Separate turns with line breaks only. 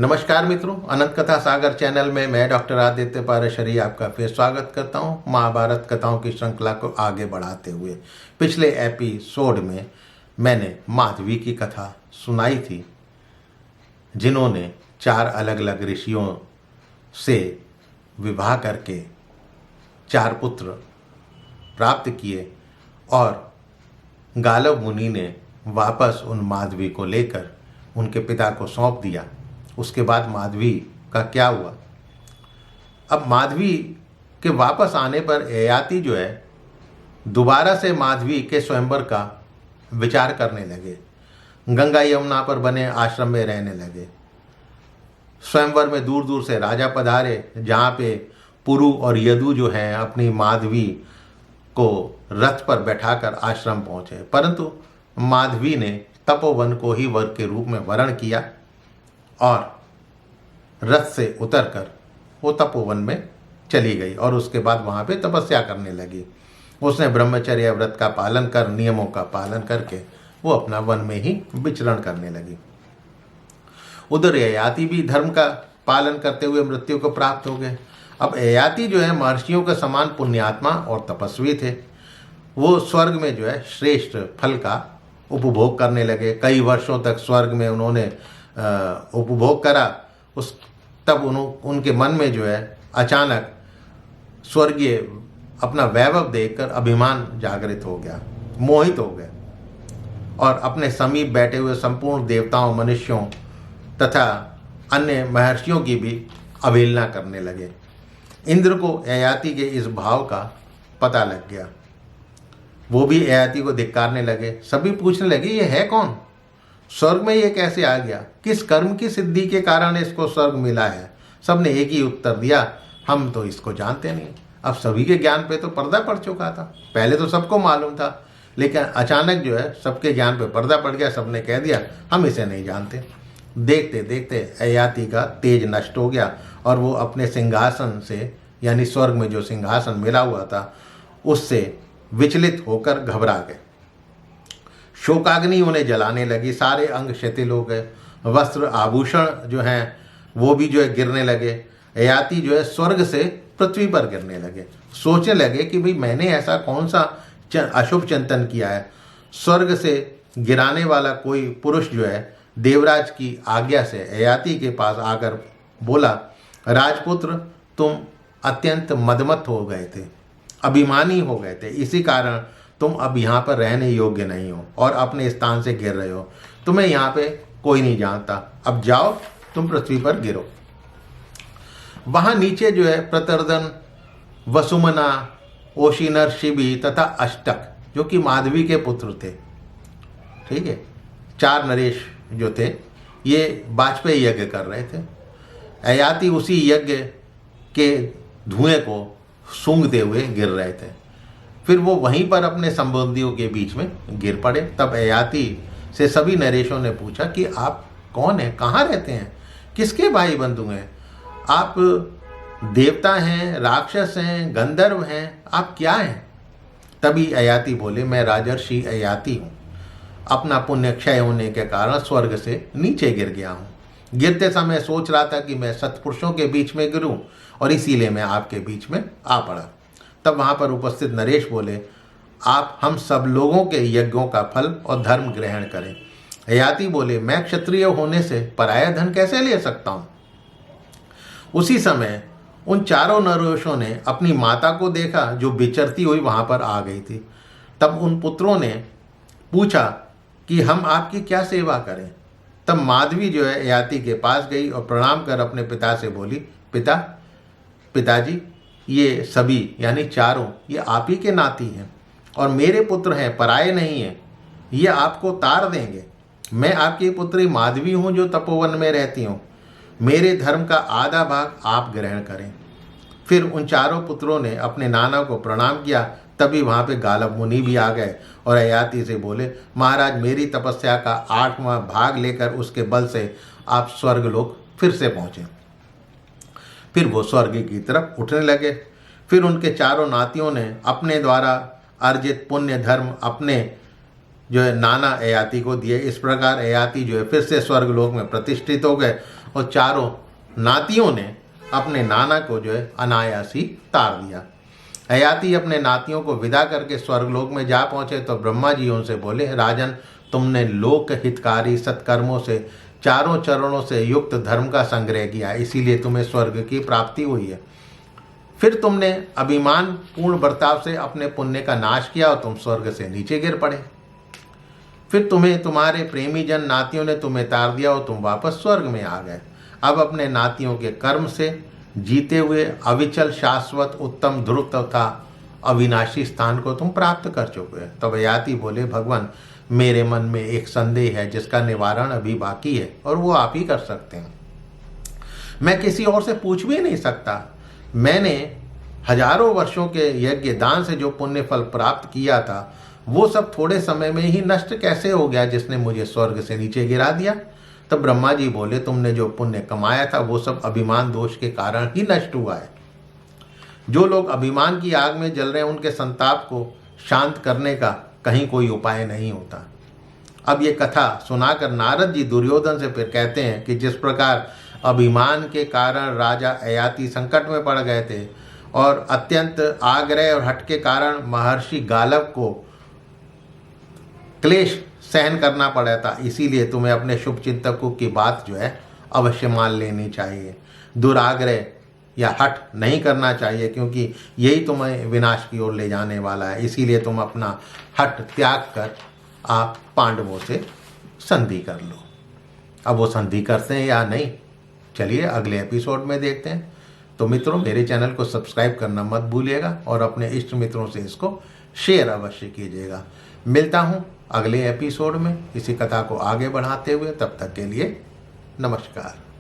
नमस्कार मित्रों, अनंत कथा सागर चैनल में मैं डॉक्टर आदित्य पाराशरी आपका फिर स्वागत करता हूं। महाभारत कथाओं की श्रृंखला को आगे बढ़ाते हुए पिछले एपिसोड में मैंने माधवी की कथा सुनाई थी, जिन्होंने 4 अलग अलग ऋषियों से विवाह करके 4 पुत्र प्राप्त किए और गालव मुनि ने वापस उन माधवी को लेकर उनके पिता को सौंप दिया। उसके बाद माधवी का क्या हुआ? अब माधवी के वापस आने पर ययाति जो है दोबारा से माधवी के स्वयंवर का विचार करने लगे। गंगा यमुना पर बने आश्रम में रहने लगे। स्वयंवर में दूर दूर से राजा पधारे, जहाँ पे पुरु और यदु जो हैं अपनी माधवी को रथ पर बैठाकर आश्रम पहुँचे, परंतु माधवी ने तपोवन को ही वर के रूप में वर्ण किया और रथ से उतरकर वो तपोवन में चली गई और उसके बाद वहाँ पे तपस्या करने लगी। उसने ब्रह्मचर्य व्रत का पालन कर, नियमों का पालन करके वो अपना वन में ही विचरण करने लगी। उधर ययाति भी धर्म का पालन करते हुए मृत्यु को प्राप्त हो गए। अब ययाति जो है महर्षियों के समान पुण्यात्मा और तपस्वी थे। वो स्वर्ग में जो है श्रेष्ठ फल का उपभोग करने लगे। कई वर्षों तक स्वर्ग में उन्होंने उपभोग करा। तब उनके मन में जो है अचानक स्वर्गीय अपना वैभव देखकर अभिमान जागृत हो गया, मोहित हो गए और अपने समीप बैठे हुए संपूर्ण देवताओं, मनुष्यों तथा अन्य महर्षियों की भी अवहेलना करने लगे। इंद्र को ययाति के इस भाव का पता लग गया। वो भी ययाति को धिक्कारने लगे। सभी पूछने लगे, ये है कौन? स्वर्ग में ये कैसे आ गया? किस कर्म की सिद्धि के कारण इसको स्वर्ग मिला है? सबने एक ही उत्तर दिया, हम तो इसको जानते नहीं। अब सभी के ज्ञान पे तो पर्दा पड़ चुका था। पहले तो सबको मालूम था, लेकिन अचानक जो है सबके ज्ञान पे पर्दा पड़ गया। सबने कह दिया हम इसे नहीं जानते। देखते देखते ययाति का तेज नष्ट हो गया और वो अपने सिंहासन से, यानी स्वर्ग में जो सिंहासन मिला हुआ था, उससे विचलित होकर घबरा गए। शोकाग्नि उन्हें जलाने लगी। सारे अंग शिथिल हो गए। वस्त्र आभूषण जो हैं वो भी जो है गिरने लगे। ययाति जो है स्वर्ग से पृथ्वी पर गिरने लगे। सोचने लगे कि भाई मैंने ऐसा कौन सा अशुभ चिंतन किया है। स्वर्ग से गिराने वाला कोई पुरुष जो है देवराज की आज्ञा से ययाति के पास आकर बोला, राजपुत्र तुम अत्यंत मदमत हो गए थे, अभिमानी हो गए थे, इसी कारण तुम अब यहाँ पर रहने योग्य नहीं हो और अपने स्थान से गिर रहे हो। तुम्हें यहाँ पे कोई नहीं जानता। अब जाओ, तुम पृथ्वी पर गिरो। वहाँ नीचे जो है प्रतर्दन, वसुमना, ओशिनर, शिबी तथा अष्टक जो कि माधवी के पुत्र थे, ठीक है, 4 नरेश जो थे, ये वाजपेयी यज्ञ कर रहे थे। ययाति उसी यज्ञ के धुएं को सूंघते हुए गिर रहे थे। फिर वो वहीं पर अपने संबंधियों के बीच में गिर पड़े। तब ययाति से सभी नरेशों ने पूछा कि आप कौन हैं, कहाँ रहते हैं, किसके भाई बंधु हैं, आप देवता हैं, राक्षस हैं, गंधर्व हैं, आप क्या हैं? तभी ययाति बोले, मैं राजर्षि ययाति हूँ। अपना पुण्य क्षय होने के कारण स्वर्ग से नीचे गिर गया हूँ। गिरते समय सोच रहा था कि मैं सत्पुरुषों के बीच में गिरूं और इसीलिए मैं आपके बीच में आ पड़ा। तब वहाँ पर उपस्थित नरेश बोले, आप हम सब लोगों के यज्ञों का फल और धर्म ग्रहण करें। ययाति बोले, मैं क्षत्रिय होने से पराया धन कैसे ले सकता हूँ? उसी समय उन 4 नरेशों ने अपनी माता को देखा जो विचरती हुई वहाँ पर आ गई थी। तब उन पुत्रों ने पूछा कि हम आपकी क्या सेवा करें? तब माधवी जो है ययाति के पास गई और प्रणाम कर अपने पिता से बोली, पिताजी, ये सभी यानी 4 ये आप ही के नाती हैं और मेरे पुत्र हैं, पराये नहीं हैं। ये आपको तार देंगे। मैं आपकी पुत्री माधवी हूँ जो तपोवन में रहती हूँ। मेरे धर्म का आधा भाग आप ग्रहण करें। फिर उन 4 पुत्रों ने अपने नाना को प्रणाम किया। तभी वहाँ पे गालव मुनि भी आ गए और ययाति से बोले, महाराज, मेरी तपस्या का 8वां भाग लेकर उसके बल से आप स्वर्गलोक फिर से पहुँचे। फिर वो स्वर्ग की तरफ उठने लगे। फिर उनके 4 नातियों ने अपने द्वारा अर्जित पुण्य धर्म अपने जो है नाना ययाति को दिए। इस प्रकार ययाति जो है फिर से स्वर्गलोक में प्रतिष्ठित हो गए और चारों नातियों ने अपने नाना को जो है अनायास ही तार दिया। ययाति अपने नातियों को विदा करके स्वर्गलोक में जा पहुंचे तो ब्रह्मा जी उनसे बोले, राजन, तुमने लोक हितकारी सत्कर्मों से चारों चरणों से युक्त धर्म का संग्रह किया, इसीलिए तुम्हें स्वर्ग की प्राप्ति हुई है। फिर तुमने अभिमान पूर्ण बर्ताव से अपने पुण्य का नाश किया और तुम स्वर्ग से नीचे गिर पड़े। फिर तुम्हें तुम्हारे प्रेमी जन नातियों ने तुम्हें तार दिया और तुम वापस स्वर्ग में आ गए। अब अपने नातियों के कर्म से जीते हुए अविचल शाश्वत उत्तम ध्रुव तथा अविनाशी स्थान को तुम प्राप्त कर चुके हो। तब ययाति बोले, भगवान, मेरे मन में एक संदेह है जिसका निवारण अभी बाकी है और वो आप ही कर सकते हैं। मैं किसी और से पूछ भी नहीं सकता। मैंने हजारों वर्षों के यज्ञ दान से जो पुण्य फल प्राप्त किया था वो सब थोड़े समय में ही नष्ट कैसे हो गया जिसने मुझे स्वर्ग से नीचे गिरा दिया। तब ब्रह्मा जी बोले, तुमने जो पुण्य कमाया था वो सब अभिमान दोष के कारण ही नष्ट हुआ है। जो लोग अभिमान की आग में जल रहे हैं उनके संताप को शांत करने का कहीं कोई उपाय नहीं होता। अब ये कथा सुनाकर नारद जी दुर्योधन से फिर कहते हैं कि जिस प्रकार अभिमान के कारण राजा ययाति संकट में पड़ गए थे और अत्यंत आग्रह और हट के कारण महर्षि गालव को क्लेश सहन करना पड़ा था, इसीलिए तुम्हें अपने शुभ चिंतकों की बात जो है अवश्य मान लेनी चाहिए। दुराग्रह या हट नहीं करना चाहिए क्योंकि यही तुम्हें विनाश की ओर ले जाने वाला है। इसीलिए तुम अपना हट त्याग कर आप पांडवों से संधि कर लो। अब वो संधि करते हैं या नहीं, चलिए अगले एपिसोड में देखते हैं। तो मित्रों, मेरे चैनल को सब्सक्राइब करना मत भूलिएगा और अपने इष्ट मित्रों से इसको शेयर अवश्य कीजिएगा। मिलता हूँ अगले एपिसोड में इसी कथा को आगे बढ़ाते हुए। तब तक के लिए नमस्कार।